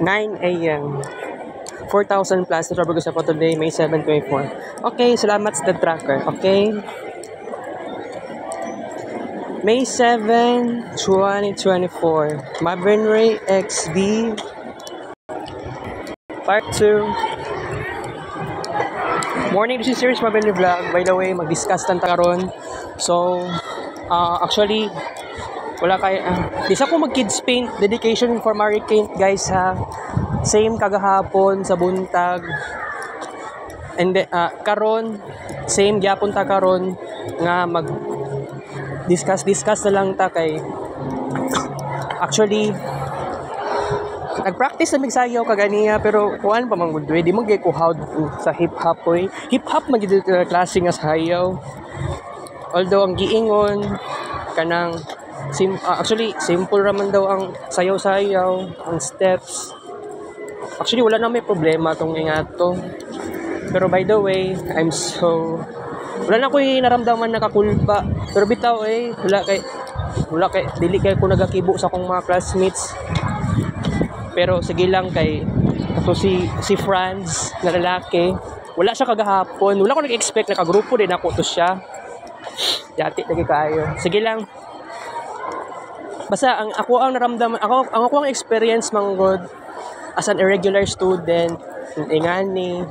9 a.m. 4,000 plus na travel ko sa po today, May 7, 2024. Okay, salamat sa the tracker. Okay? May 7, 2024. Marvin Ray XD Part 2. Morning, this is Series Marvin Ray Vlog. By the way, mag-discuss lang karon. So, actually, wala kay di sa ko mag-kids paint dedication for Marie Kent, guys, ha. Same kagahapon sa buntag. And karon same gyapon ta karon nga mag discuss na lang ta kay actually nag-practice na migsayaw kaganiya pero kuan pa man gud di mo gyud ko how sa hip hop oy. Hip hop man gyud klase nga sayaw. Although ang giingon kanang actually simple raman daw ang sayaw-sayaw, ang steps. Actually wala na may problema tong ingato. Pero by the way, wala na ko'y naramdaman nakakulba. Pero bitaw wala kay dili kay ko nagakibo sa akong mga classmates. Pero sige lang kay si Franz na lalaki, wala siya kagahapon. Wala ko nag-expect na kagrupo din ako to siya. Dati lagi kayo. Sige lang. Basta ang naramdaman, ang experience manggod as an irregular student, ingani.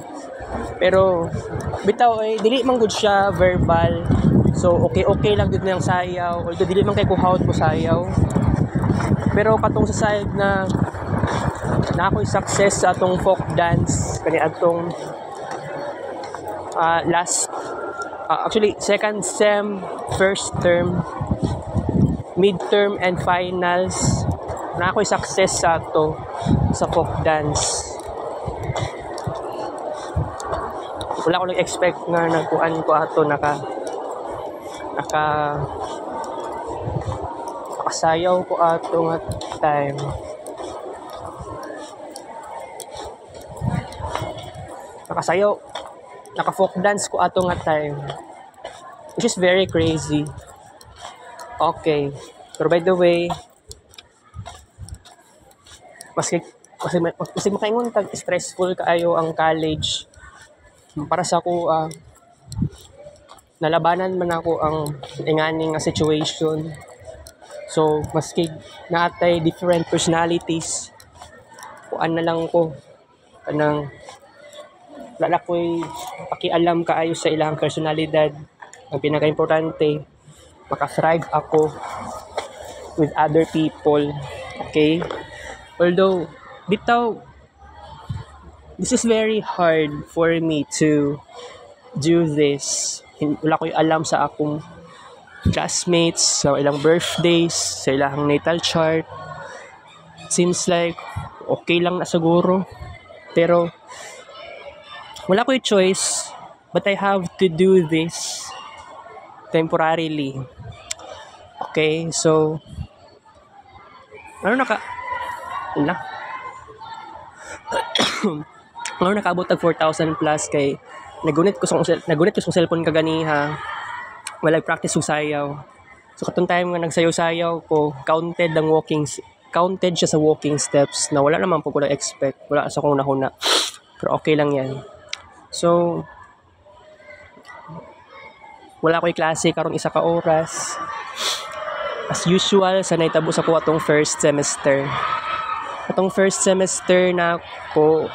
Pero bitaw dili man gud siya verbal. So okay lang gud nang sayaw. Although dili man kay kuhawt mo sayaw. Pero katong sa side na ako'y success sa atong folk dance kani atong actually second sem, first term, midterm and finals na ako'y success sa ato sa folk dance. Wala ko nag-expect na nagkuan ko ato nakasayaw ko ato nga time. Naka-folk dance ko ato nga time. Which is very crazy. Okay. Pero by the way, mas makaingon tag stressful kaayo ang college. Para sa ako, nalabanan man ako ang inganing situation. So, maski naatay different personalities, kuan na lang ko kanang wala ko'y pakialam kaayo sa ilang personalidad. Ang pinaka-importante, maka-thrive ako with other people. Okay? Although, bitaw, this is very hard for me to do this. Wala ko'y alam sa akong classmates, sa ilang birthdays, sa ilang natal chart. Seems like okay lang na siguro. Pero, wala ko'y choice, but I have to do this temporarily. Okay, so nakaabot tag 4,000 plus kay nagunit ko sa cellphone kaganiha. Wala practice og sayaw. So katong time nga nagsayaw-sayaw ko, counted siya sa walking steps na wala naman po ko na-expect. Wala sa kong nahuna. Pero okay lang yan. So, wala ko'y klase karon isa ka oras. As usual, sanay tabo sa ko atong first semester. Atong first semester na ko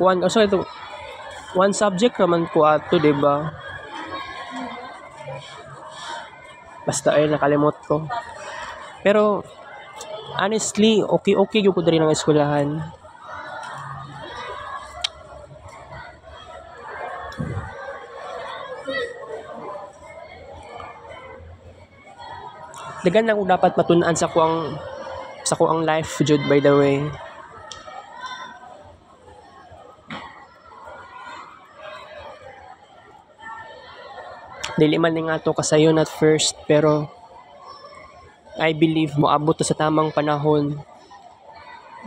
one subject naman ko ato, diba? Basta nakalimot ko. Pero honestly, okay yung ko diri ng eskwelahan. Dagan lang dapat matun-an sa kuang life jud, by the way. Dili man nga to kasayon at first, pero I believe moabot to sa tamang panahon.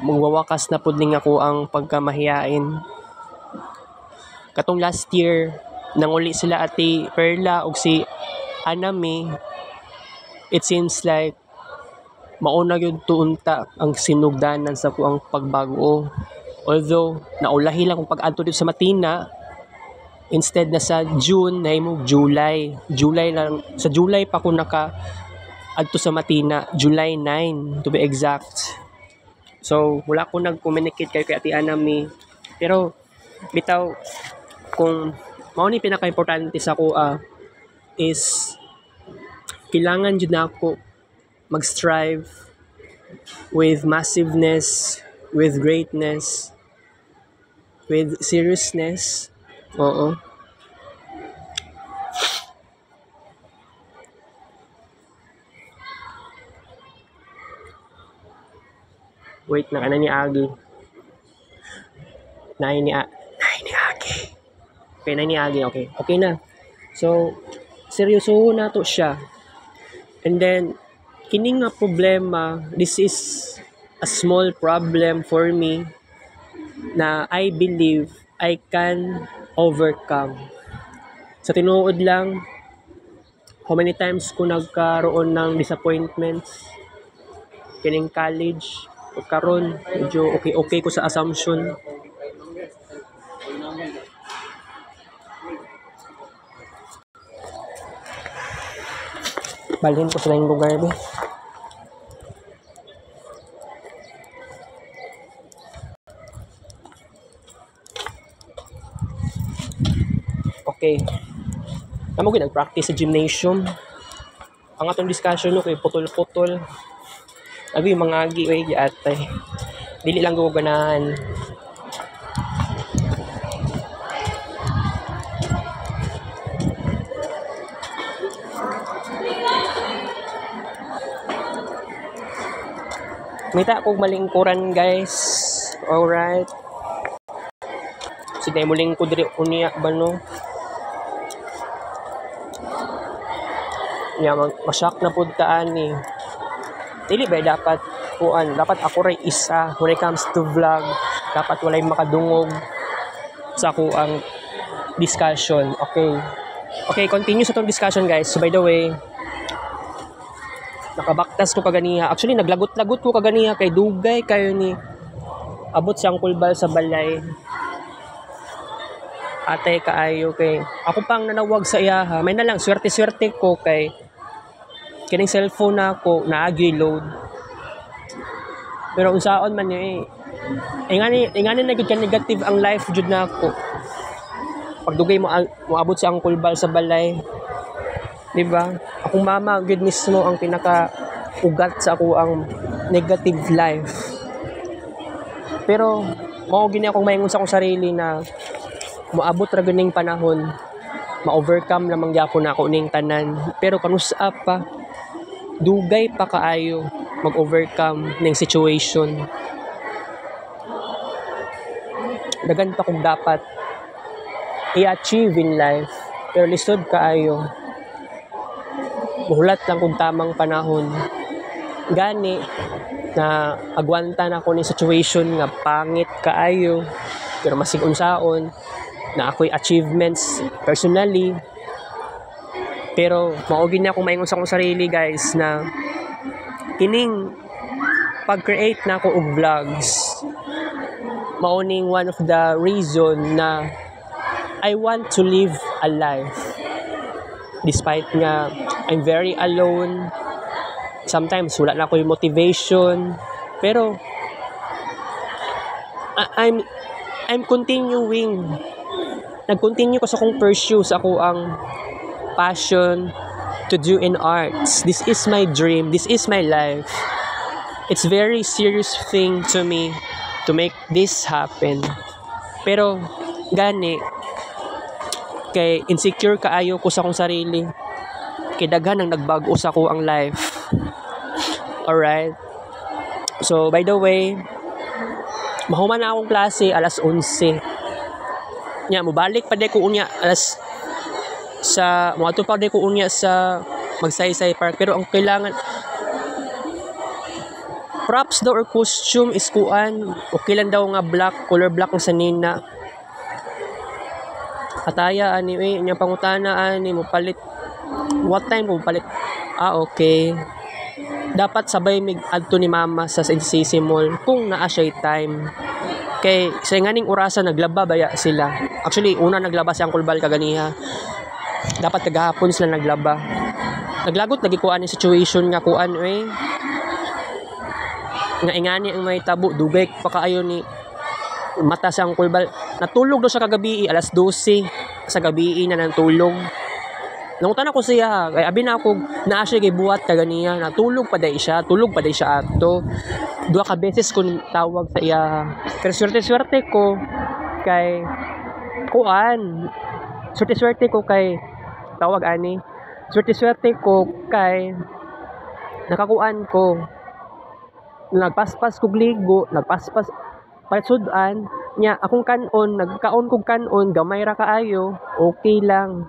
Magwawakas na pud ning ako ang pagkamahiyain. Katong last year, nanguli sila ati Perla og si Anami. It seems like mauna yun tuunta ang sinugdanan sa kuang pagbago. Although naulahi lang kung pag-adto dito sa Matina, instead na sa June na mo July lang, sa July pa ko naka adto sa Matina, July 9 to be exact. So wala ko nag-communicate kay Ate Anami, pero bitaw kung mao ni pinaka-importante sa ko is kailangan jud na ako mag-strive with massiveness, with greatness, with seriousness. Oo. Wait na, ni Agi. Nai ni Agi. Okay, nai ni Agi. Okay. Okay na. So, seryoso na to siya. And then, kining nga problema, this is a small problem for me na I believe I can overcome. Sa tinuod lang, how many times ko nagkaroon ng disappointments kining college, karon medyo okay ko sa assumption. Balhin ko sa laing lugar ba. Okay. Namo gyud nag-practice sa gymnasium. Ang atong discussion no kay putol-putol. Abi mga agi way atay. Dili lang go ganahan. Mita kog malingkuran guys. Alright. Sige mo lingkod diri unya ba no? Ya masyak na pud ta ani. Dili ba dapat kuan, dapat ako ray isa when it comes to vlog, dapat walay makadungog sa ako ang discussion. Okay, continue sa tong discussion guys. So by the way, nakabaktas ko kaganiha. Actually naglagot-lagot ko kaganiha kay dugay kayo ni abot siyang kulbal sa balay. Ate kaayo kay ako pang nanawag sa iya ha. May na lang swerte-swerte ko kay kining cellphone na ako naagi load. Pero unsaon man ni ingani na gid ka negative ang life jud na ako. Pagdugay mo abot sa ang kulbal sa balay. Di ba? Akong mama gid mismo ang pinaka ugat sa ako ang negative life. Pero mao gini akong maingon sa akong sarili na moabot ra ganing panahon ma-overcome lamang gyapon nako ning tanan. Pero kanus-a pa dugay pa kaayo mag-overcome ning situation. Dagan pa kung dapat i-achieve in life, pero lisod kaayo. Muhulat lang kung tamang panahon. Gani na agwanta na ko ning situation nga pangit kaayo, pero masig unsaon na ako'y achievements personally. Pero maugin na akong maingon sa akong sarili guys na kining pag-create na ako og vlogs mauning one of the reason na I want to live a life despite nga I'm very alone, sometimes wala na ako yung motivation, pero I'm continuing, nag-continue ko sa akong pursue sa ako ang passion to do in arts. This is my dream. This is my life. It's very serious thing to me to make this happen. Pero gani kay insecure kaayo ko sa akong sarili. Kay daghan ang nagbago sa ko ang life. Alright. So by the way, mahuman na akong klase alas 11. Nya mobalik pa day ko unya alas sa mga pa day ko unya sa Magsaysay Park, pero ang kailangan props daw or costume is kuan okay lang daw nga black, color black ang sanina ataya ani nya pangutana ani mo palit what time mo palit okay dapat sabay mig adto ni mama sa NCC Mall kung naa siya time. Kay sa nganing orasan naglaba baya sila. Actually, una naglaba si Uncle Bal kaganiha. Dapat kagahapon sila naglaba. Naglagot lagi kuan ni situation nga kuan nga ingani ang may tabo dugay pa kaayo ni mata sa Uncle Bal. Natulog do sa kagabi alas 12 sa gabi na nantulog. Nangutan ako siya, kay abi na ako naa siya kay buhat kaganiya, natulog pa day siya, tulog pa day siya ato. Duha ka beses ko tawag sa iya. Pero swerte ko kay kuan. Swerte ko kay tawag ani. Swerte ko kay nakakuan ko. Nagpaspas kog ligo, nagpaspas pasudan nya akong kanon, nagkaon kog kanon, gamay ra kaayo, okay lang.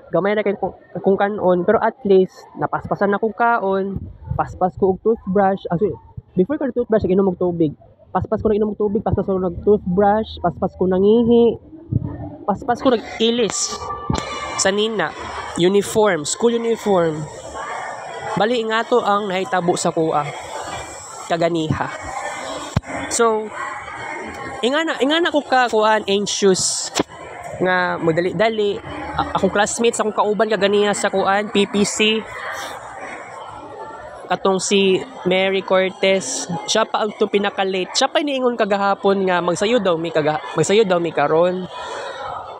Gamay na kay kung kanon, pero at least napaspasan na kong kaon, paspas ko og toothbrush. Actually, before ko toothbrush inom og tubig, paspas ko na inom og tubig, paspas ko nag toothbrush, paspas ko nangihi, paspas ko nag ilis sa nina uniform, school uniform. Bali nga to ang nahitabo sa kuha kaganiha. So ingana ko ka kuan anxious nga magdali-dali. Akong classmates, akong kauban kaganiya sa kuan PPC, katong si Mary Cortez, siya pa ang pinaka-late. Siya pa iniingon kagahapon nga magsayo daw mi karon.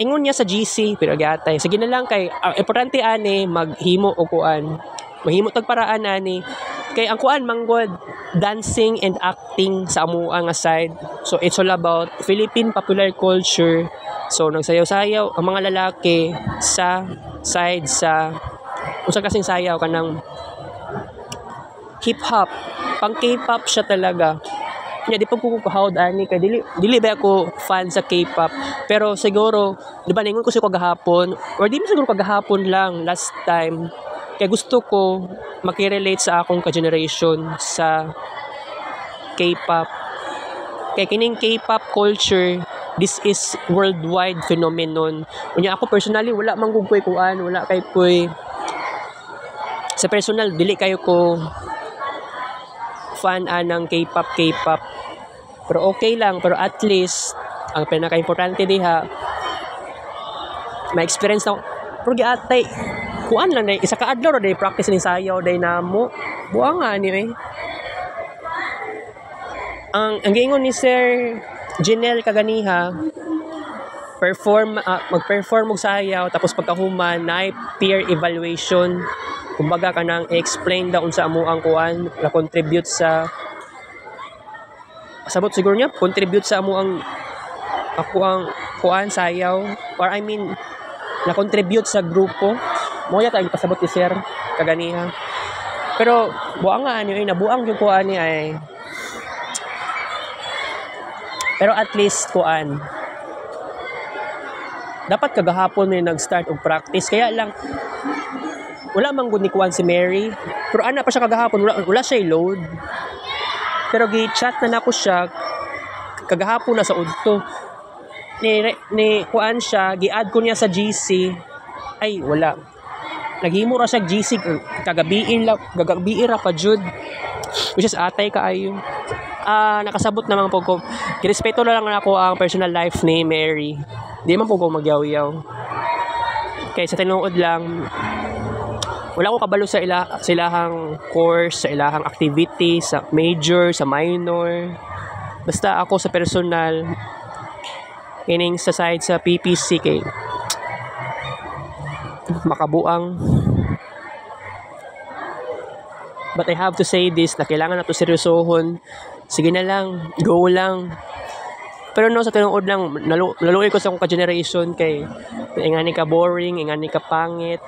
Ingon niya sa GC pero gatay sige na lang kay importante ani maghimo og kuan, mahimo tag paraan ani kay ang kuan manggod dancing and acting sa amuang nga side. So it's all about Philippine popular culture. So nagsayaw-sayaw ang mga lalaki sa side sa usa kasing sayaw kanang hip hop, pang K-pop siya talaga. Di pa ko kahawd ani kay dili ba ako fan sa K-pop, pero siguro di ba ningon ko si kagahapon or di mo siguro kagahapon lang last time kay gusto ko makirelate sa akong ka-generation sa K-pop. Kay kining K-pop culture, this is worldwide phenomenon. Unya ako personally wala man gud koy kuan, wala kay koy sa personal dili kayo ko fan ng K-pop. Pero okay lang, pero at least ang pinaka-importante diha ma-experience na pero giatay kuan lang day isa ka adlaw ra day practice ni sayaw day namo. Buang nga ni ang giingon ni Sir Janelle kaganiha mag-perform og sayaw tapos pagkahuman na peer evaluation, kumbaga kanang explain daw unsa amo ang kuan na contribute sa sabot siguro niya contribute sa amo ang ako ang kuan sayaw or I mean na contribute sa grupo mo yata ang pasabot ni Sir kaganiha. Pero buang nga ani nabuang yung kuan ni ay pero at least kuan dapat kagahapon may nag-start og practice kaya lang wala man gud ni kuan si Mary pero ana pa siya kagahapon wala siya load pero gi-chat na nako siya kagahapon na sa udto ni kuan siya gi-add ko niya sa GC ay wala naghimo ra siya GC kagabiin ra pa jud which is atay kaayo. Nakasabot naman po ko. Kirespeto na lang ako ang personal life ni Mary. Di man po ko magyaw-yaw. Kaya sa tinuod lang, wala ko kabalo sa ilahang course, sa ilahang activity, sa major, sa minor. Basta ako sa personal, kining sa side sa PPC kay makabuang. But I have to say this, na kailangan na ito seryosohon. Sige na lang, go lang. Pero no, sa tinuod lang, naluoy ko sa akong ka-generation kay ingani ka boring, ingani ka pangit.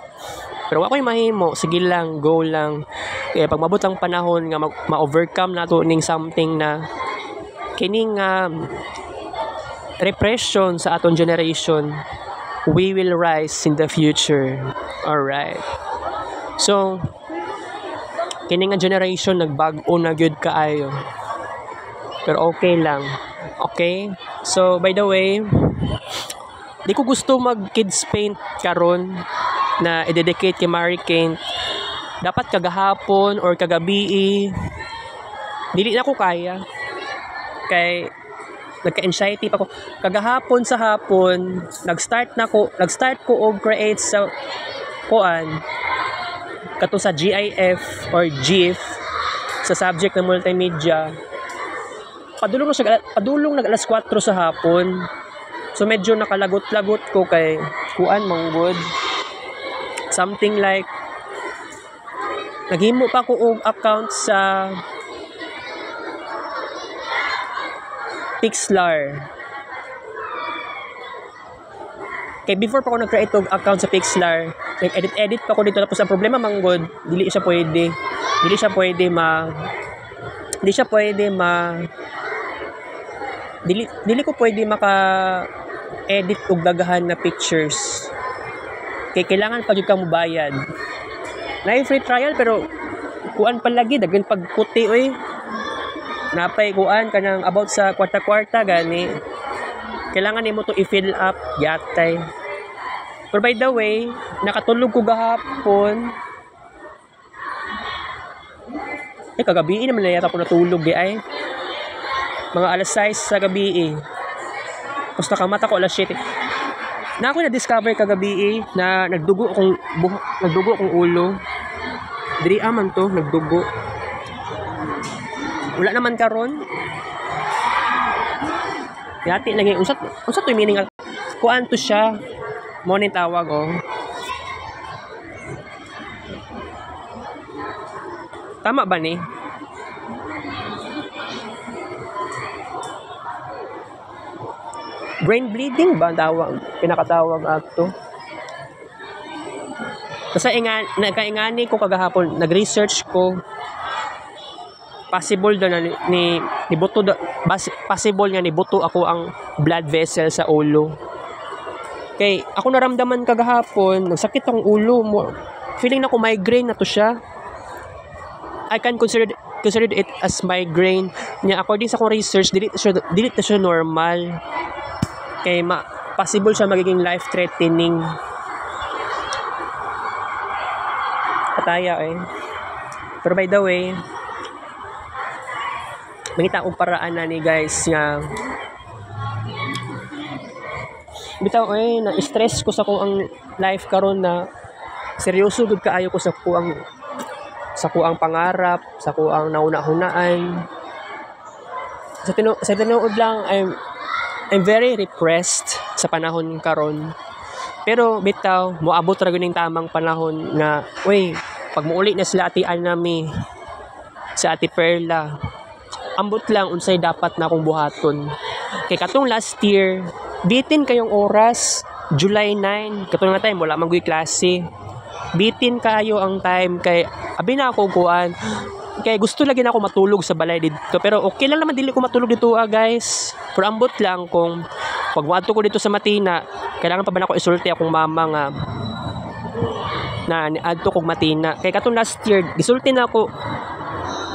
Pero ako'y mahimo, sige lang, go lang. Kaya pag mabot ang panahon nga ma-overcome nato ning something na kining repression sa aton generation, we will rise in the future. Alright. So, kining nga generation nagbago na gyud kaayo. Pero okay lang. Okay? So, by the way, di ko gusto mag kids paint karon na i-dedicate kay Mary Kane. dapat kagahapon or kagabi dili na ko kaya kay nagka-anxiety pa ko kagahapon sa hapon nag-start ko og create sa kuan kato sa GIF or GIF sa subject ng multimedia padulong nag alas 4 sa hapon so medyo nakalagot-lagot ko kay kuan manggod something like naghimo pa ko og account sa Pixlr. Kay before pa ako nag-create og account sa Pixlr, nag-edit pa ko dito tapos ang problema manggod, dili ko pwede maka edit og daghan na pictures. Kay kailangan pa gyud kang mobayad. Na free trial pero kuan pa lagi daghan pagputi oy. Napay kuan kanang about sa kwarta-kwarta gani. Kailangan nimo to i-fill up yatay. Pero by the way, nakatulog ko gahapon. Kagabi naman na yata ko natulog ay. Mga alas 6 sa gabi Tapos nakamata ko alas 7. Na ako na-discover kagabi na nagdugo akong ulo. Diri aman to, nagdugo. Wala naman karon. Yati lagi unsa to meaning kuan to siya. Mo ni tawag Tama ba ni? Brain bleeding ba tawag? Pinakatawag ato. Kasi nagkaingani ko kagahapon, nag-research ko possible daw na possible nga nibuto ako ang blood vessel sa ulo. Kay ako naramdaman kagahapon, nagsakit akong ulo mo. Feeling na ko migraine na to siya. I can consider it as migraine. Nya according sa akong research, dili na siya normal. Kay possible siya magiging life threatening. Pataya Pero by the way, mangita akong paraan na ni guys nga bitaw na-stress ko sa kuang life karon na seryoso gud kaayo ko sa kuang pangarap, sa kuang nauna-hunaan. Sa tinuod lang I'm very repressed sa panahon karon. Pero bitaw moabot ra gyud ning tamang panahon nga pag muuli na sila atian nami sa Ate Perla ambot lang unsay dapat na akong buhaton. Kay katong last year, bitin kayong oras, July 9, katong nga time wala man gyud klase. Bitin kayo ang time kay abi na ako kuan. Kay gusto lagi na ako matulog sa balay dito. Pero okay lang naman dili ko matulog dito guys. Pero ambot lang kung pag moadto ko dito sa Matina, kailangan pa ba na ako isulti akong mama nga na adto kog Matina. Kay katong last year, gisulti na ako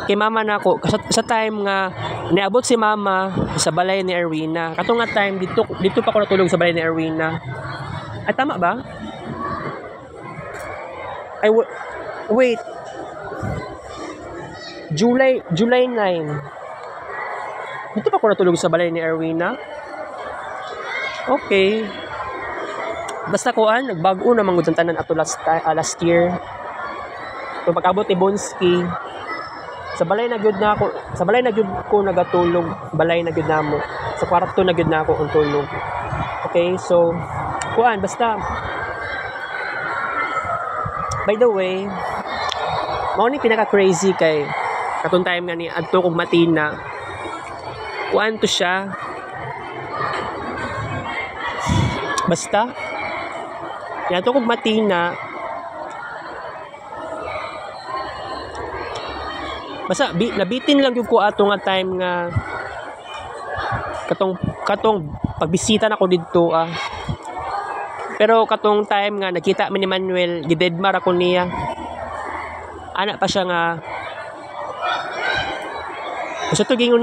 kay mama na ako sa time nga niabot si mama sa balay ni Erwina. Katong nga time dito pa ako natulog sa balay ni Erwina. Ay tama ba? Wait. July 9. Dito pa ako natulog sa balay ni Erwina. Okay. Basta kuan nagbago na mangud tanan ato last year. So pag-abot ni Bonski, sa balay na gyud ko nagatulog, balay na gyud namo. Sa kwarto na gyud na ako ang tulog. Okay, so kuan basta. By the way, mao ni pinaka-crazy kay katong time nga ni adto kog Matina. Kuan to siya. Basta adto kog Matina. Basta nabitin lang yung ko ato nga time nga katong pagbisita na ko dito Pero katong time nga nakita mi ni Manuel, gidedmar ako niya. Ana pa siya nga Usa to gingon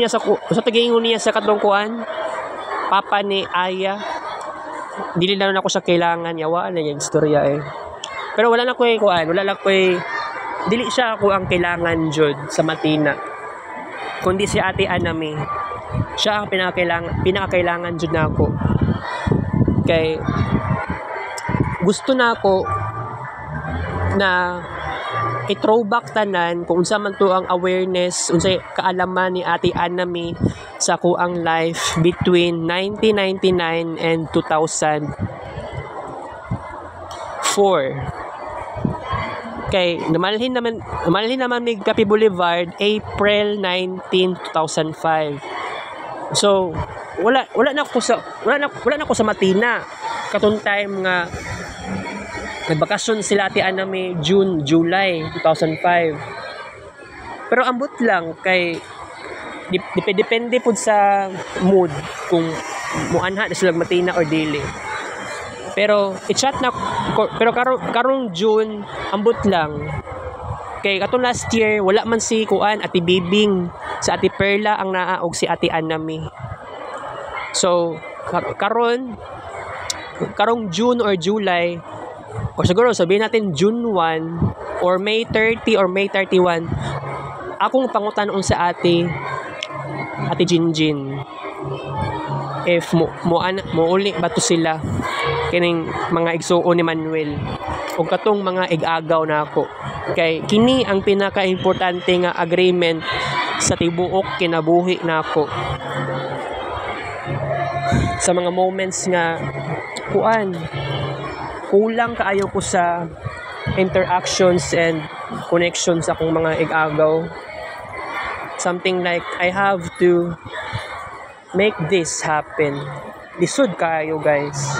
niya sa katong kuan, papa ni Aya. Dili na ako sa kailangan yawa na yung istorya Pero wala na ko kuan, wala lang ko dili siya ako ang kailangan jud sa Matina, kundi si Ate Anami. Siya ang pinakakailangan jud nako. Kay gusto na ako na i-throwback tanan kung unsa man to ang awareness, unsay kaalaman ni Ate Anami sa kuang life between 1999 and 2004. Kay namalhin naman mig Capi Boulevard April 19, 2005. So wala na ako sa Matina katong time nga nagbakasyon sila Ate Anami June, July 2005. Pero ambot lang kay depende pud sa mood kung muanha na sila Matina or dili. Pero i-chat na pero karong June ambot lang. Kay katong last year wala man si kuan Ate Bibing, sa Ate Perla ang naa og si Ate Anami. So karong June or July o siguro sabihin natin June 1 or May 30 or May 31, akong pangutanon sa Ate Jinjin if mo uli ba to sila kining mga igsuon ni Manuel o katong mga igagaw na ako. Kay kini ang pinaka-importante nga agreement sa tibuok kinabuhi na ako. Sa mga moments nga kulang kaayo ko sa interactions and connections sa akong mga igagaw. Something like I have to make this happen. Lisod kayo guys.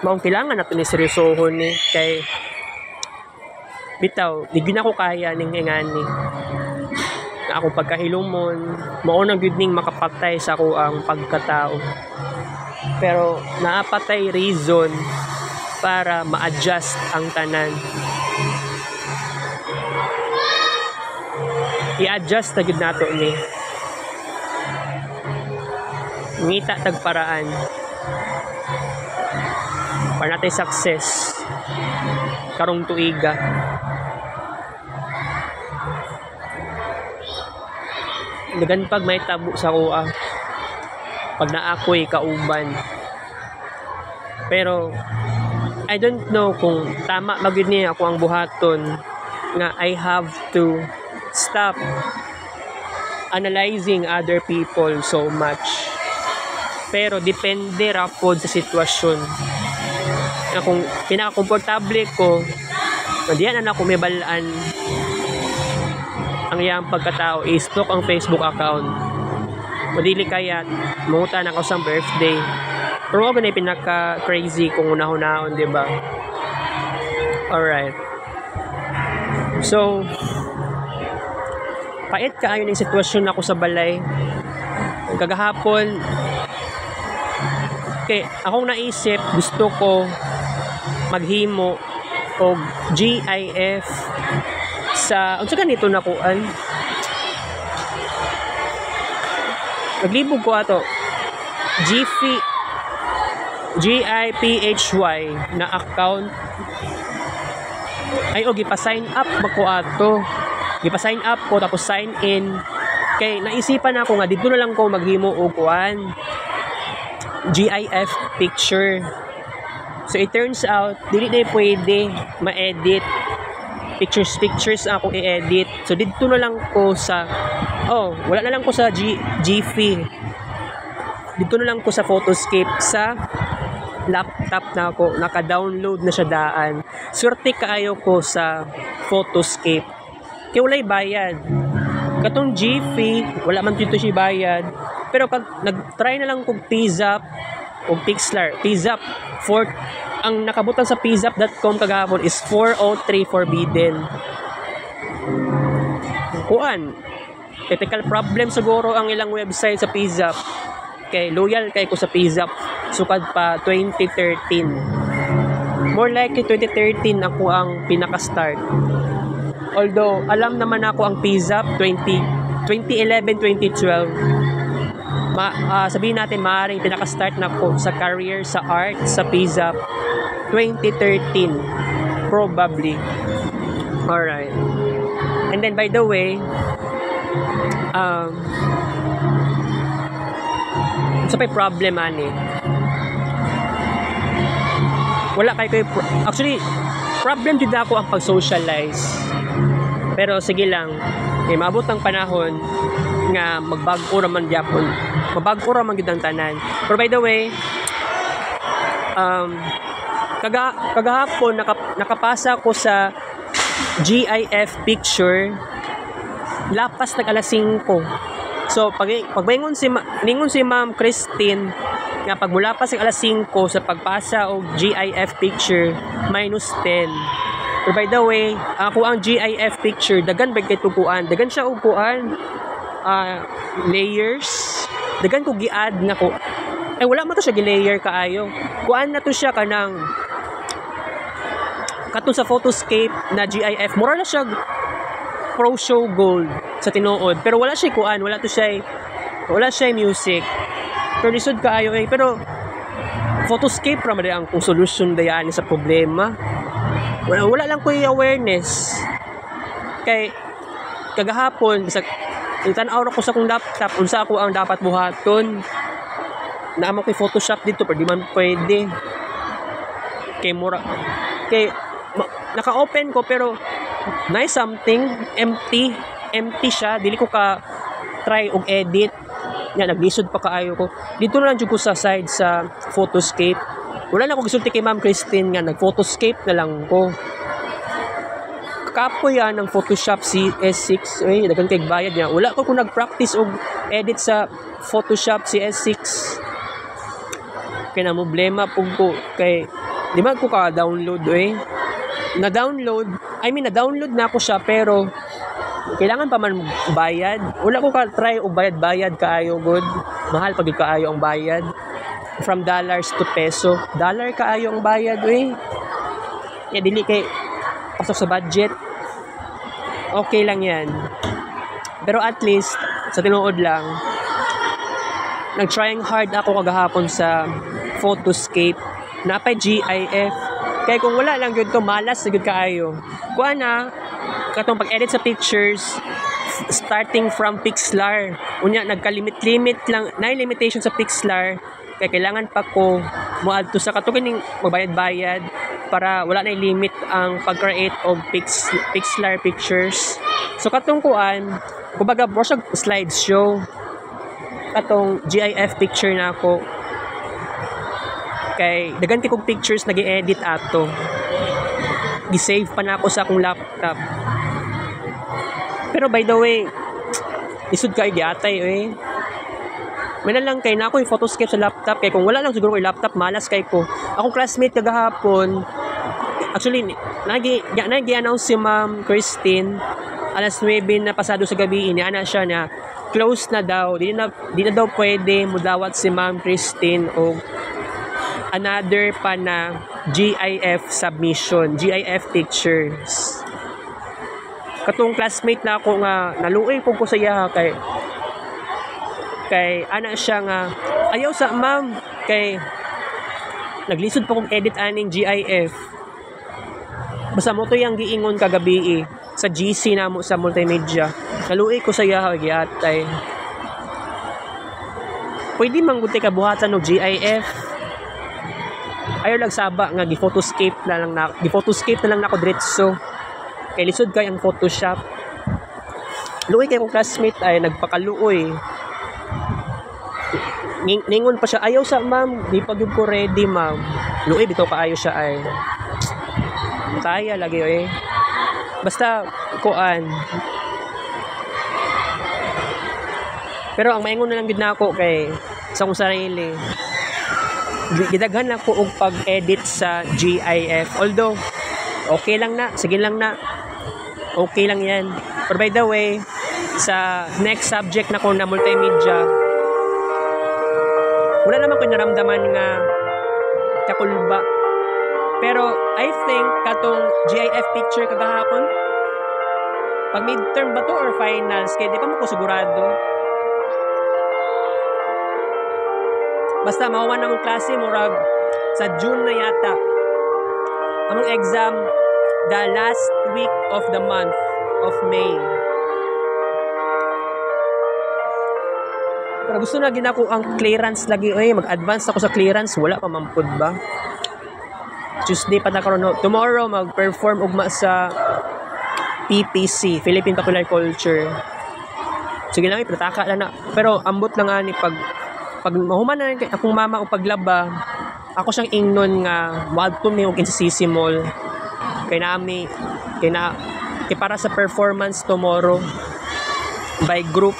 Maong kailangan nato ni seryosohon ni kay bitaw di gyud ako kaya ning ingani na akong pagkahilumon mao na gyud ning makapatay sa ako ang pagkatao. Pero naapatay reason para ma-adjust ang tanan. I-adjust na gyud nato ni ngita tagparaan para natin success karong tuiga. Dagan pag may tabo sa kuha pag naakoy kauban, pero I don't know kung tama magyud ni ako ang buhaton nga I have to stop analyzing other people so much. Pero depende ra pod sa sitwasyon. Na kung pinaka-komportable ko, diyan na ako may balaan ang iyang pagkatao, i-stalk ang Facebook account. Madili kaya manguta na ako sa birthday. Pero ako na pinaka-crazy kung unahon-nahon, di ba? Alright. So, pait kaayo ng sitwasyon ako sa balay. Kagahapon, okay, akong naisip, gusto ko maghimo og GIF sa unsa ganito na kuan. Naglibog ko ato GIPHY na account. Ay gipa-sign up mako ato. Gipa-sign up ko tapos sign in. Kay naisipan ako nga dito na lang ko maghimo og kuan GIF picture. So it turns out dili na pwede ma-edit pictures akong i-edit. So dito na lang ko sa wala na lang ko sa Giphy. Dito na lang ko sa Photoscape sa laptop na ako, naka-download na siya daan. Swerte kaayo ko sa Photoscape. Kaya walay bayad. Katong Giphy, wala man dito siya bayad. Pero pag nag-try na lang kong Pizzap o Pixlr, Pizzap, ang nakabutan sa pizzap.com kagahapon is 403 forbidden. Kuan, technical problem siguro ang ilang website sa Pizzap. Kay loyal kay ko sa Pizzap sukad pa 2013. More likely 2013 ako ang pinaka-start. Although alam naman ako ang Pizzap 2011, 2012. Sabihin natin maaaring pinaka-start na ko sa career sa art sa Pizzap 2013 probably. Alright. And then by the way, sa may problem ani. Wala kayo actually problem din ako ang pag-socialize. Pero sige lang, maabot ang panahon nga magbago raman gyapon. Mabago raman gyud ang tanan. Pero by the way, kagahapon nakapasa ko sa GIF picture lapas nag alas 5. So pagbaingon ningon si Ma'am Christine nga pag mula pa sa alas 5 sa pagpasa og GIF picture -10. Pero by the way, ako ang GIF picture dagan ba kay tukuan, dagan siya og kuan layers, dagan ko gi-add nako. Ay wala man to siya gi-layer kaayo. Kuan na to siya kanang katong sa Photoscape na GIF, mura na siya Pro Show Gold sa tinuod, pero wala siya kuan, wala siya music. Pero lisod kaayo pero Photoscape ra man ang kung solution dayan sa problema. Wala lang ko awareness. Kay kagahapon sa tan-aw ko sa kong laptop unsa ako ang dapat buhaton. Naamo kay Photoshop dito pero di man pwede. Kay mura naka-open ko pero nice something empty siya, dili ko ka try og edit nga naglisod pa kaayo ko dito na lang jud ko sa side sa Photoscape. Wala na ko gisulti kay Ma'am Christine nga nag-Photoscape na lang ko. Kapoy yan ng Photoshop CS6 dagang kay bayad niya. Wala ko kung nag-practice og edit sa Photoshop CS6 kay na problema pug ko kay di man ko ka download na-download na ako siya pero kailangan pa man bayad. Wala ko ka try o bayad kaayo good. Mahal pag kaayo ang bayad. From dollars to peso. Dollar kaayo ang bayad dili kay pasok sa budget. Okay lang yan. Pero at least sa tinuod lang nag-trying hard ako kagahapon sa Photoscape na pa GIF. Kaya kung wala lang yun to, malas na yun kaayo. Kuha na, katong pag-edit sa pictures, starting from Pixlr. Unya, nagka-limit lang, na-limitation sa Pixlr. Kaya kailangan pa ko mo-add to sa katukin magbayad-bayad para wala na limit ang pag-create of Pixlr pictures. So katong kuan, kumbaga bro siya slideshow. Katong GIF picture na ako. Kay dagan kay kog pictures nag-i-edit ato. Gi-save pa na ako sa akong laptop. Pero by the way, isud kay giatay May na lang kay na ako yung Photoscape sa laptop kay kung wala lang siguro ko yung laptop malas kay ko. Akong classmate kagahapon actually nagi-announce si Ma'am Christine alas 9 na pasado sa gabi ana siya na close na daw. Di na daw pwede mudawat si Ma'am Christine o another pa na GIF submission, GIF pictures. Katong classmate na ako nga naluoy ko sa iya kay ana siya nga ayaw sa ma'am kay naglisod pa kong edit aning GIF. Basta mo to yang giingon kagabi sa GC namo sa multimedia. Naluoy ko sa iya giatay. Pwede mangguti ka buhatan og GIF. Ayaw lang saba nga gi-Photoscape na lang nako diretso. Kay lisod kay ang Photoshop. Luoy kay kong classmate ay nagpakaluoy. Ningon pa siya, ayaw sa ma'am, di pa gyud ko ready ma'am. Luoy bitaw kaayo siya ay. Kaya lagi Basta kuan. Pero ang maingon na lang gid nako kay sa akong sarili. Gidaghan lang ko og pag-edit sa GIF. Although, okay lang na. Sige lang na. Okay lang yan. But by the way, sa next subject na ko na multimedia, wala naman ko naramdaman nga kakulba. Pero, I think, katong GIF picture kagahapon, pag midterm ba to or finals, kaya di pa mo ko sigurado. Basta mahuman na mong klase, murag sa June na yata. Among exam, the last week of the month of May. Pero gusto na ginako ang clearance lagi. Mag-advance ako sa clearance. Wala pa mampud ba? Tuesday pa na karon. Tomorrow mag-perform ugma sa PPC, Philippine Popular Culture. Sige lang, ipataka lang na. Pero ambot na nga ni pag mahuman na akong mama o paglaba, ako siyang ingnon nga wag to me og insisi mall. Kay para sa performance tomorrow by group.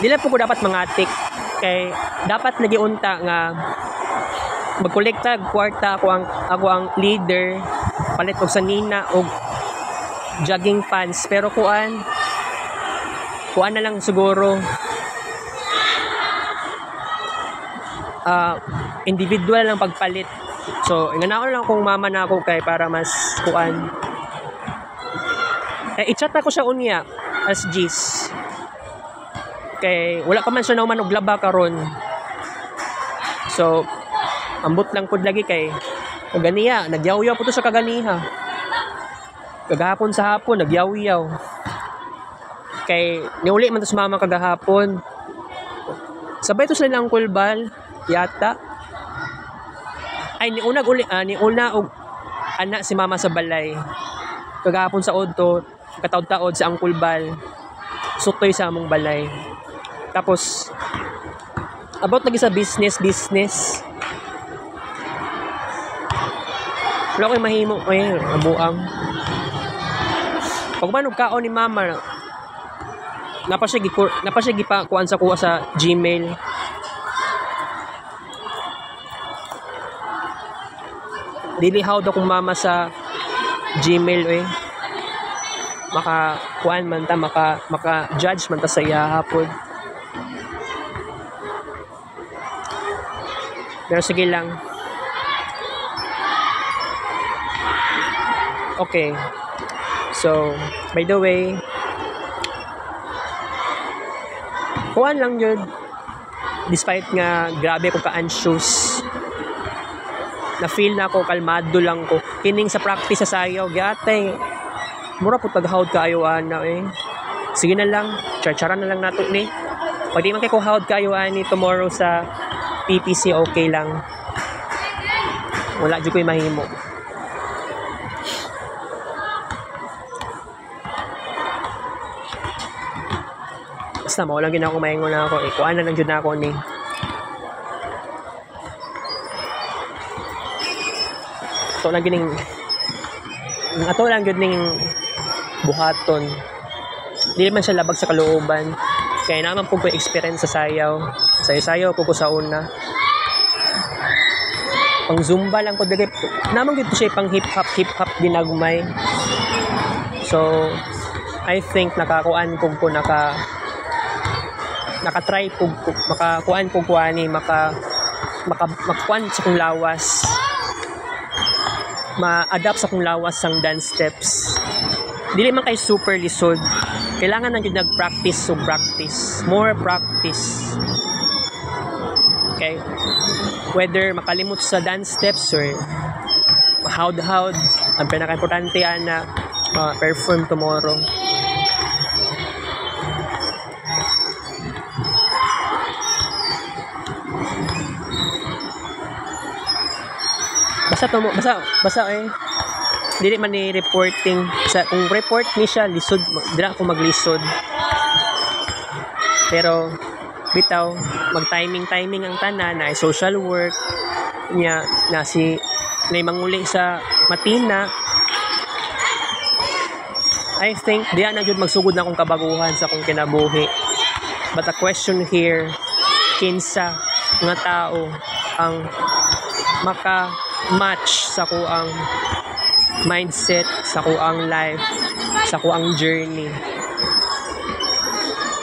Dili po ko dapat mangatik kay dapat nagiunta nga magkolekta kwarta ako ang leader palit og sanina og jogging pants pero kuan na lang siguro individual lang pagpalit. So inganaon lang kung mama na ako kay para mas kuan i-chat ako siya unya as G's kay wala pa man siya nauman og laba karon. So ambot lang pud lagi kay kaganiya nagyaw-yaw po to sa kaganiha. Kagahapon sa hapon nagyaw-yaw kay niuli man to sa mama kagahapon. Sabay to sila ng kulbal yata. Ay ni una og anak si mama sa balay. Kagahapon sa odto kataod-taod sa angkul bal. Sutoy sa among balay. Tapos about lagi sa business. Wala ko'y mahimo abuang. Pag manog kaon ni mama napa siya gipa kuan sa kuha sa Gmail. Dili how daw kung mama sa Gmail maka kuan man ta maka judge man ta sa iya hapon. Pero sige lang. Okay. So, by the way, kuan lang yun. Despite nga grabe ko ka-anxious, na-feel na ako, kalmado lang ko. Kining sa practice sa sayaw, gyatay. Mura po taghawd kaayo ana Sige na lang, charcharan na lang nato ni. Pwede man kay ko hawd kaayo ani tomorrow sa PPC, okay lang. Wala jud ko'y mahimo. Basta mo lang ginako maingon na ako kuan na lang jud na ako ni. So lang gining ato lang jud ning buhaton. Dili man siya labag sa kalooban. Kaya naman po ko experience sa sayaw. Sayaw po ko sa una. Pang zumba lang ko dili. Naman gito siya pang hip hop dinagmay. So I think nakakuan ko naka-try po makakuan po kuani makakuan sa kong lawas. Ma-adapt sa kong lawas sang dance steps. Dili man kay super lisod. Kailangan na jud nag-practice more practice. Okay? Whether makalimot sa dance steps or hawd-hawd, ang pinaka-importante na perform tomorrow. Basta dili man ni reporting sa kung report ni siya lisod dira ako maglisod. Pero bitaw mag timing ang tanan na social work niya na si manguli sa Matina. I think diya na jud magsugod na akong kabaguhan sa akong kinabuhi. But the question here, kinsa nga tao ang maka-match sa kuang mindset, sa kuang life, sa kuang journey.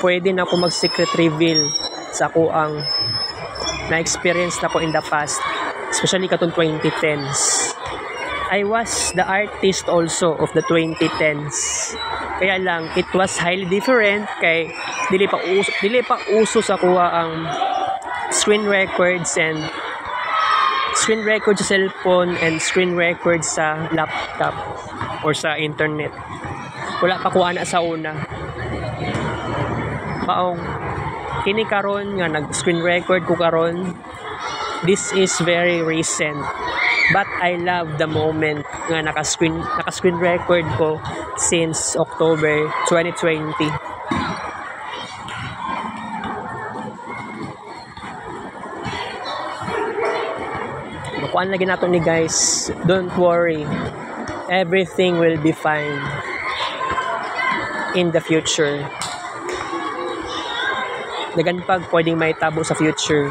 Pwede na ako mag-secret reveal sa kuang na-experience na ko in the past, especially katong 2010s. I was the artist also of the 2010s. Kaya lang, it was highly different kay dili pa uso sa kuha ang screen records and screen record sa cellphone and screen record sa laptop or sa internet. Wala pa ko ana sa una. Paong kini karon nga nag-screen record ko karon. This is very recent. But I love the moment nga naka-screen record ko since October 2020. Kuan lagi nato ni guys, don't worry, everything will be fine in the future. Dagan pag pwedeng may tabo sa future,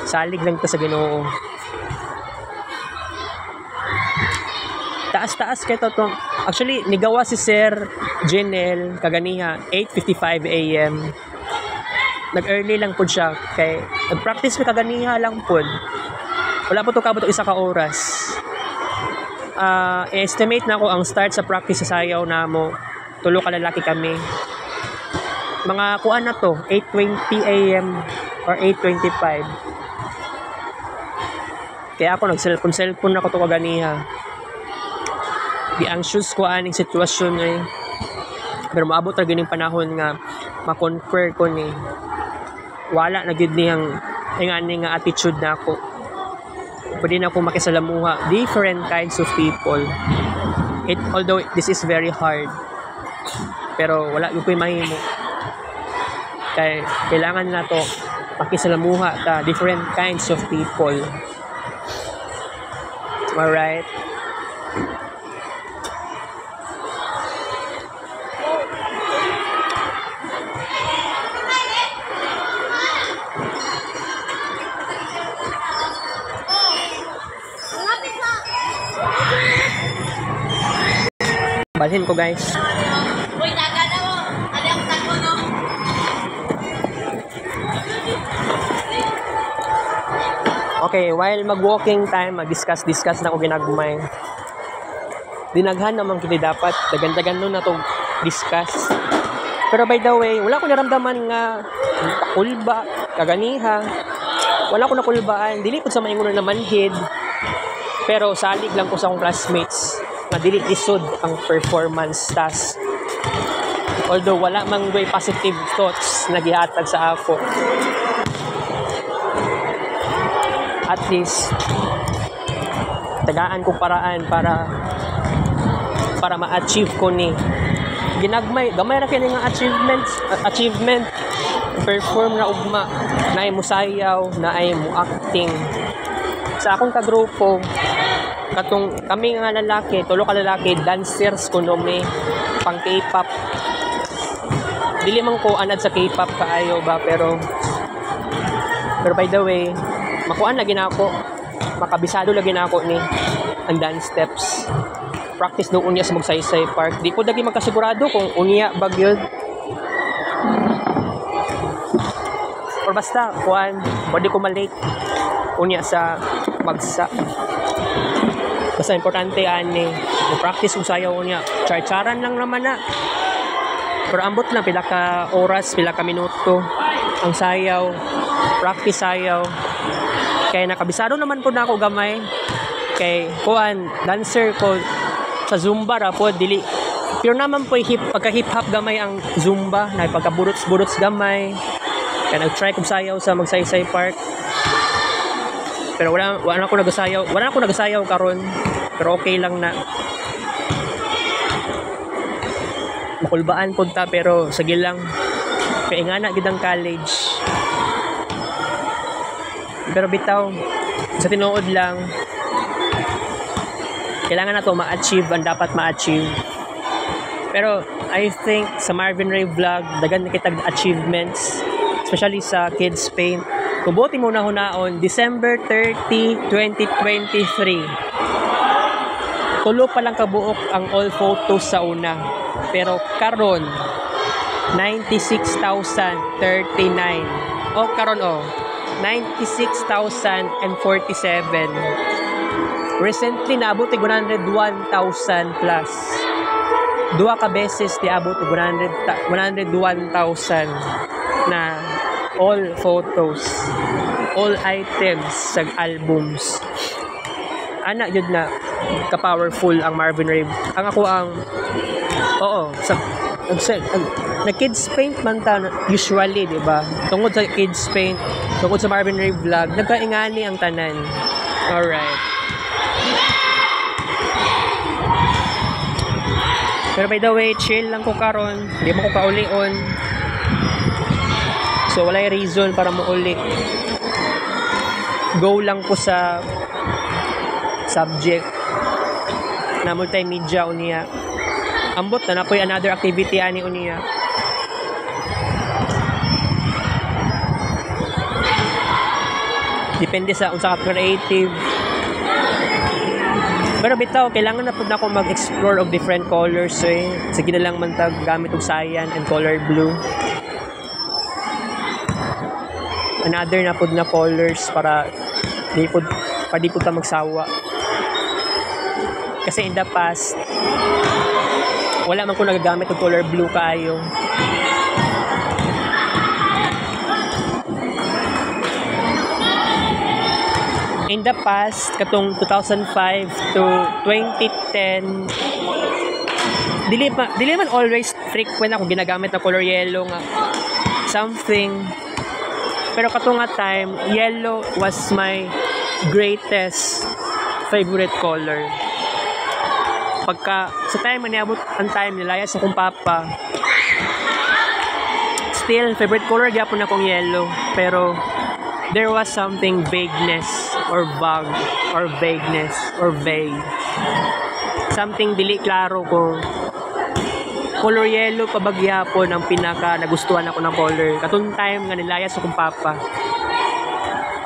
salig lang to sa Ginoo. Taas kay to. Actually nigawa si Sir Jenel kaganiha 8:55 AM. Nag-early lang po siya kay nag-practice mi kaganiha lang po. Wala po to kabot isa ka oras. Estimate na ako ang start sa practice sa sayaw namo. Tulo ka lalaki kami. Mga kuan na to, 8:20 AM or 8:25. Kaya ako nag-cellphone ako to kaganiha. Di anxious ko aning sitwasyon eh. Pero maabot ra gining panahon nga ma-conquer ko ni. Wala na gid niyang ingani nga attitude na ako. Pwede na akong makisalamuha different kinds of people. Although this is very hard, pero wala yung mahimo. Kaya kailangan na to makisalamuha ta different kinds of people. Alright? Balhin ko guys. Uy, daga na mo. Ano yung tago, no? Okay, while mag-walking time, mag-discuss na ko ginagmay. Dinaghan naman kini dapat. Dagan-dagan nun na to discuss. Pero by the way, wala ko naramdaman nga kulba, kaganiha. Wala ko nakulbaan. Dili ko sa maingunan na manhid. Pero salig lang ko sa akong classmates. Madili isod ang performance task. Although wala mang way positive thoughts na gihatag sa ako. At least tagaan ko paraan para ma-achieve ko ni. Gamay ra kini nga achievement perform na ugma, naay mo sayaw, naay mo acting. Sa akong kagrupo, katong kami nga lalaki, tulo ka lalaki, dancers kuno mi pang K-pop. Dili man ko anad sa K-pop kaayo ba, pero by the way, makuan lagi na ako, makabisado lagi na ako ni ang dance steps. Practice do unya sa Magsaysay Park. Di ko dagi magkasigurado kung unya ba gyud. Or basta kuan, pwede ko malate unya sa magsa. Basta importante ani, practice ko sayaw niya. Char-charan lang naman na. Pero ambot lang pila ka oras, pila ka minuto ang sayaw, practice sayaw. Kaya nakabisado naman po na ako gamay. Kay kuan, dancer ko sa Zumba ra po dili. Pero naman po pagka hip hop gamay ang Zumba, na pagka buruts gamay. Kaya nag-try ko sayaw sa Magsaysay Park. Pero wala ako nagasayaw karon. Pero okay lang na. Makulbaan punta pero sige lang. Kaya nga na gidang college. Pero bitaw, sa tinuod lang, kailangan na to ma-achieve ang dapat ma-achieve. Pero I think sa Marvin Ray Vlog, dagan na kitag achievements, especially sa Kids Paint. Kubuti mo na hunaon, December 30, 2023. Tulo pa lang kabuok ang all photos sa una. Pero karon 96,039. O karon 96,047. Recently naabot tig 101,000 plus. Duha ka beses tiabot og 101,000 na all photos. all items sa albums. Ana yun na ka-powerful ang Marvin Rave. Ang ako ang nag-kids paint man ta usually, di ba? Tungod sa kids paint, tungod sa Marvin Rave vlog, nagkaingani ang tanan. Alright. Pero by the way, chill lang ko karon, hindi mo ko kaulion. So wala yung reason para mauli. Go lang ko sa subject na multimedia unya. Ambot na napoy another activity ani unya. Depende sa unsa ka creative. Pero bitaw, kailangan na po na ako mag-explore of different colors eh. Sige na lang man tag gamit og cyan and color blue. Another na po na colors para di po ta magsawa. Kasi in the past, wala man ko nagagamit og color blue kaayo. In the past, katong 2005 to 2010, dili man always frequent ako ginagamit na color yellow nga something. Pero katong nga time, yellow was my greatest favorite color. Pagka sa time maniabot ang time nilayas sa akong papa, still favorite color gyapon akong yellow, pero there was something vagueness or vague. Something dili klaro kung color yellow pa bagyapon ang pinaka nagustuhan ako ng color. Katong time nga nilayas akong papa.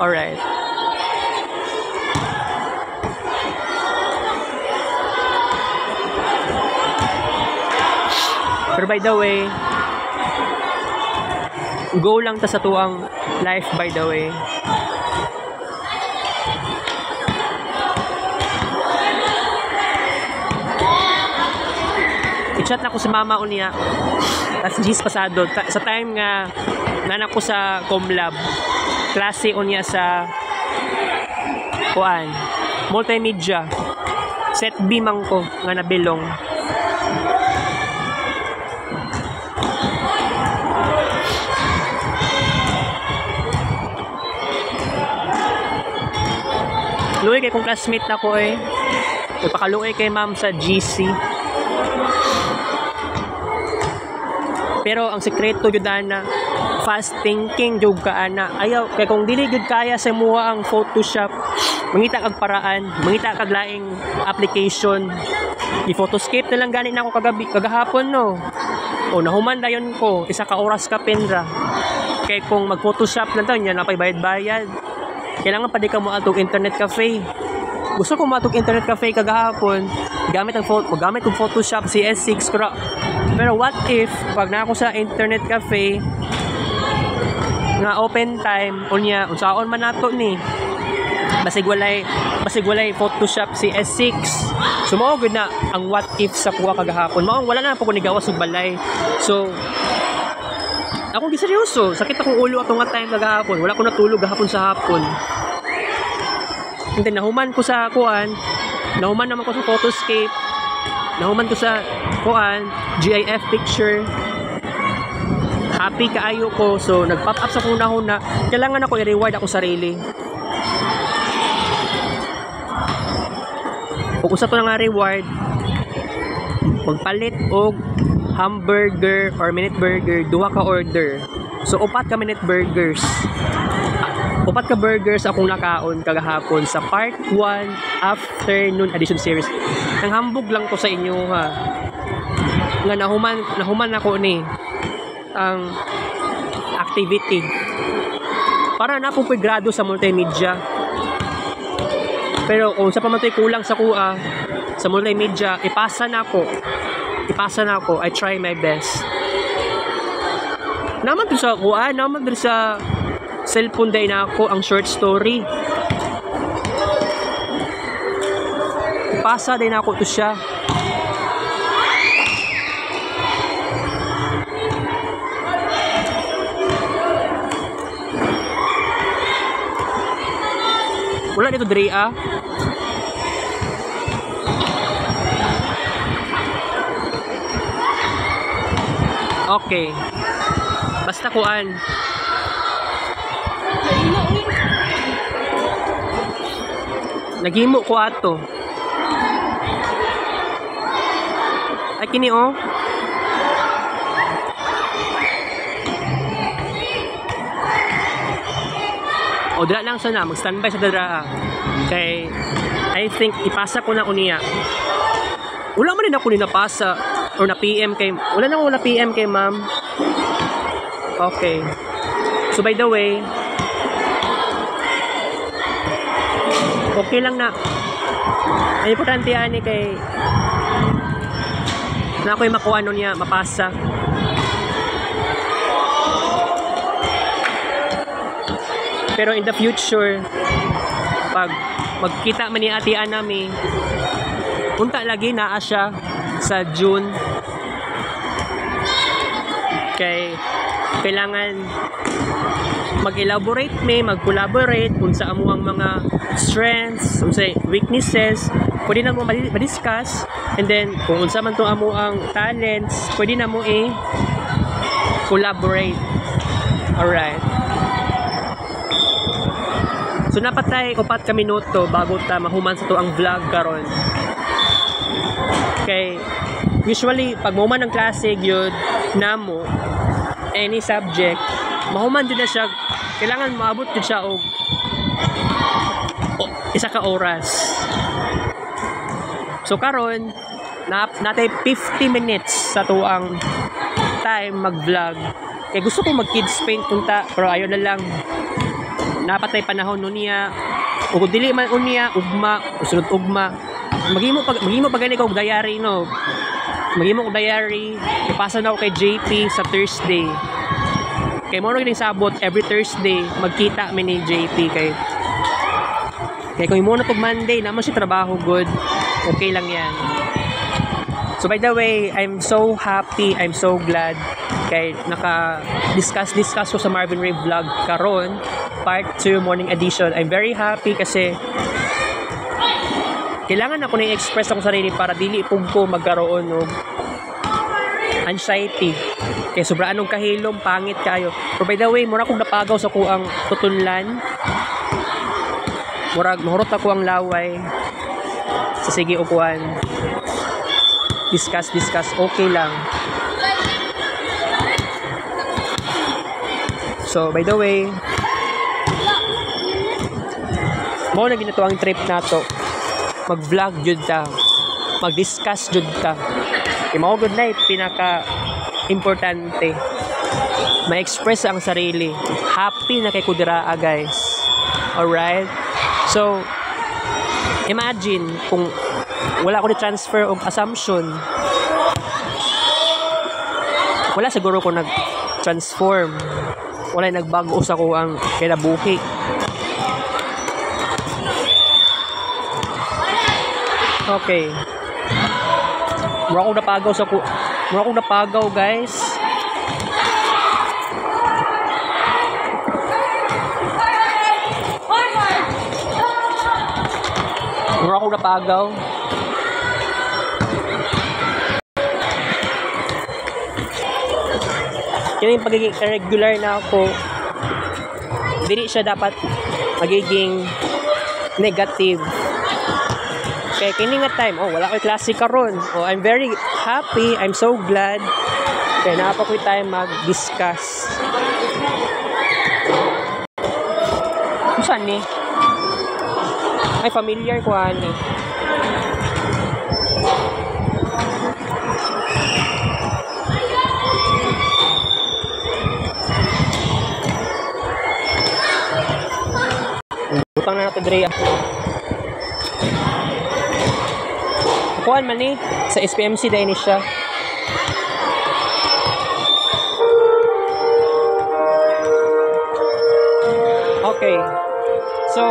Alright. Pero by the way, go lang ta sa tuang life by the way. I-chat na ko sa mama unya. Tas G's pasado. Sa time nga nanak ko sa Comlab. Klase unya sa kuan. Multimedia. Set B man ko nga nabilong. Luoy kay kong classmate na ko eh. Nagpakaluoy kay ma'am sa GC. Pero ang sekreto jud na fast thinking jud ka ana. Ayaw kay kung dili jud kaya sa muha ang Photoshop, mangita kag paraan, mangita kag laing application. I-photoscape na lang gani na ako kagahapon no. O nahuman dayon ko isa ka oras ka pinra. Kay kung mag-Photoshop na taon yan napay bayad-bayad. Kailangan pa di ka mo atog internet cafe. Gusto ko matog internet cafe kagahapon, gamit ang Photoshop CS6 kura. Pero what if pag na ako sa internet cafe nga open time unya unsaon man nato ni basig walay Photoshop CS6. Sumao gud na ang what if sa kuha kagahapon. Mao wala na po ko ni gawas og balay. So ako giseryoso, sakit akong ulo atong nga time kagahapon. Wala ko natulog gahapon sa hapon. And then nahuman ko sa kuan, nahuman naman ko sa Photoscape, nahuman ko sa kuan, GIF picture. Happy kaayo ko, so nag-pop up sa kuna-huna. Kailangan ako i-reward ako sarili. Kung usa to nga reward, magpalit og hamburger or minute burger, duha ka order. So upat ka minute burgers. Upat ka burgers akong nakaon kagahapon sa part 1 afternoon edition series. Ang hambog lang ko sa inyo ha. Nga nahuman ako ni ang activity. Para na po grado sa multimedia. Pero kung sa pamatoy kulang sa kuha sa multimedia, ipasa na ako. I try my best. Naman to sa kuha, naman din sa cellphone day na ako ang short story. Ipasa din ako to siya. Wala dito diri ah. Okay. Basta kuan. Naghimo ko ato. Ay kini oh. O dala lang sana, mag-standby sa dara. Kay I think ipasa ko na uniya. Wala man din ako ni napasa or na PM kay wala na ako na PM kay ma'am. Okay. So by the way, okay lang na. Ang importante ani kay na ako'y makuha nun niya, mapasa. Pero in the future, pag magkita man ni Ate Anami, punta lagi naa siya sa June. Kay kailangan mag-elaborate mag-collaborate kung sa amo ang mga strengths, kung sa weaknesses, pwede na mo ma-discuss, and then kung unsa man tong amo ang talents, pwede na mo collaborate. Alright. So napatay 4 ka minuto bago ta mahuman sa to ang vlog karon. Okay. Usually pag mahuman ng klase gyud namo any subject, mahuman din na siya, kailangan maabot din siya og isa ka oras. So karon natay 50 minutes sa tuang time mag-vlog. Kaya gusto ko mag-kids paint punta, pero ayaw na lang. Napatay panahon nun niya. O dili man unya ugma, usunod ugma. Maghimo pag gani ko og diary no. Maghimo og diary, ipasa na ako kay JP sa Thursday. Kay mo ning sabot every Thursday magkita mi ni JP kay kung imo na pag Monday naman si trabaho good. Okay lang yan. So by the way, I'm so happy, I'm so glad kay naka-discuss ko sa Marvin Ray vlog karon, part 2 morning edition. I'm very happy kasi kailangan ako na-express akong sarili para dili pug ko magkaroon og anxiety. Kay sobra anong kahilom, pangit kayo. Pero by the way, mura kong napagaw sa kuang tutunlan. Murag mahurot ako ang laway. So sige ukuan. Discuss, okay lang. So by the way, mo na ginito ang trip nato. Mag-vlog jud ta. Mag-discuss jud ta. Mao good night pinaka importante. Ma-express ang sarili. Happy na kay kudiraa guys. Alright? So imagine kung wala ko ni transfer of assumption. Wala siguro ko nag-transform. Wala nagbago sa ko ang kinabuhi. Okay. Mura akong napagaw guys. Mura akong napagaw. Yan yung pagiging irregular na ako. Dili siya dapat magiging negative. Kaya kini nga time, wala ko'y klase karon. I'm very happy, I'm so glad. Kaya napa ko'y time mag-discuss. Kung saan ni? Ay, familiar ko ani. Butang na natin, Drea. Kuhaan man ni sa SPMC dahil ni siya. Okay. So,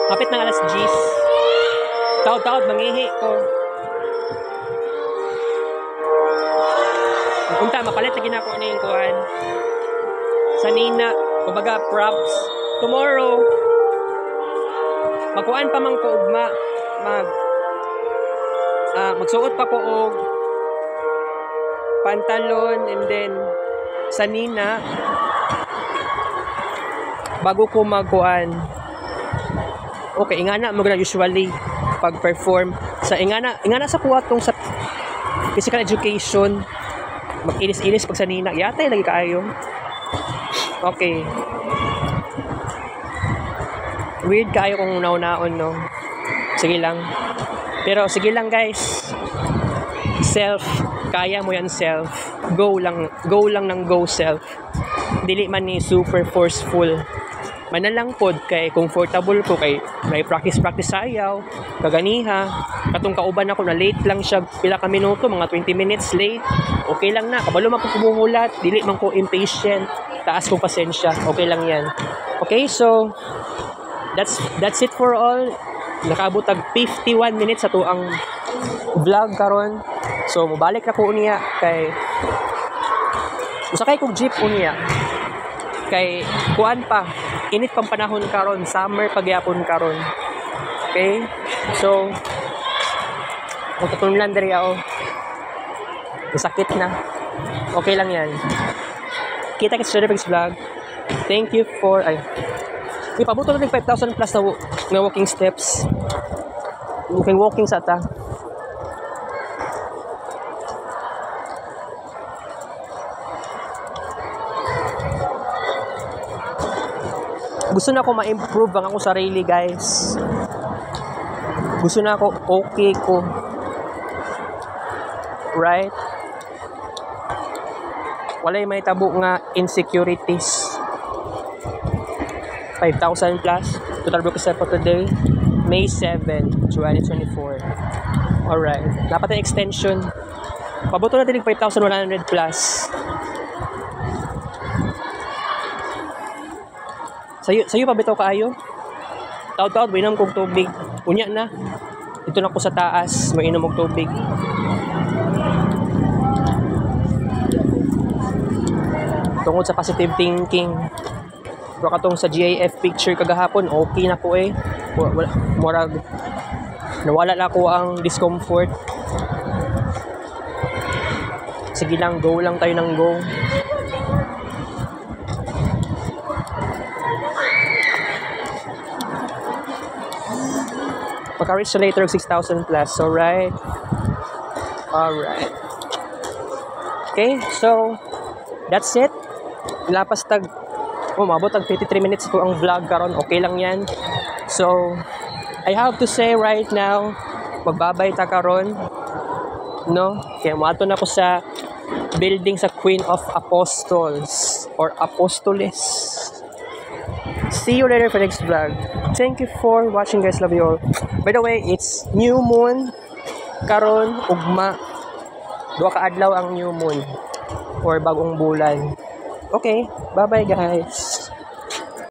kapit ng alas 10. Taod-taod, mangihi ko. Punta, mapalit na ginako na yung kuhaan. Sa Nina, kumbaga props. Tomorrow, magkuan pa man ko ugma magsuot pa ko og pantalon and then sanina bago ko magkuan. Okay, ingana mo na usually pag-perform sa ingana sa kuha tong sa physical education, mag-ilis-ilis pag sanina yatay lagi kaayo. Okay, weird kayo kung naon no. Sige lang, pero sige lang guys, self, kaya mo yan self, go lang ng go self, dili man ni super forceful. Manalang pod kay comfortable ko kay may practice sayaw kaganiha katong kauban ako na late lang siya pila ka minuto, mga 20 minutes late, okay lang na, kabalo man ko kumuhulat, dili man ko impatient, taas kong pasensya, okay lang yan. Okay, so that's it for all. Nakaabot tag 51 minutes sa to ang vlog karon. So mobalik na ko unya kay usakay kog jeep unya kay kuan pa, init pang panahon karon, summer pagyapon karon. Okay, so magtutunan diri ako, sakit na, okay lang yan. Kita kits sa next vlog. Thank you for ipabuto na 5,000 plus na walking steps, walking sa ta. Gusto na ako ma-improve ang akong sarili guys. Gusto na ako okay ko. Right? Walay may tabo nga insecurities. 5,000 plus. Total book step for today. May 7, 2024. Alright. Dapat ang extension. Pabuto natin yung 5,100 plus. Sayo pa bitaw kaayo. Taud-taud mainom kog tubig. Unya na. Dito na ko sa taas, mainom og tubig. Tungod sa positive thinking. Pero katong sa GIF picture kagahapon, okay na ko eh. Murag nawala na ko ang discomfort. Sige lang, go lang tayo ng go. Maka-reach na later 6,000 plus. Alright. Alright. Okay, so that's it. Lapas tag mabot tag 53 minutes ito ang vlog karon. Okay lang yan. So I have to say right now, magbabay ta karon. No? Kaya mato na ko sa building sa Queen of Apostles or Apostoles. See you later for next vlog. Thank you for watching guys. Love you all. By the way, it's new moon. Karon, ugma. 2 ka adlaw ang new moon. Or bagong bulan. Okay. Bye-bye guys.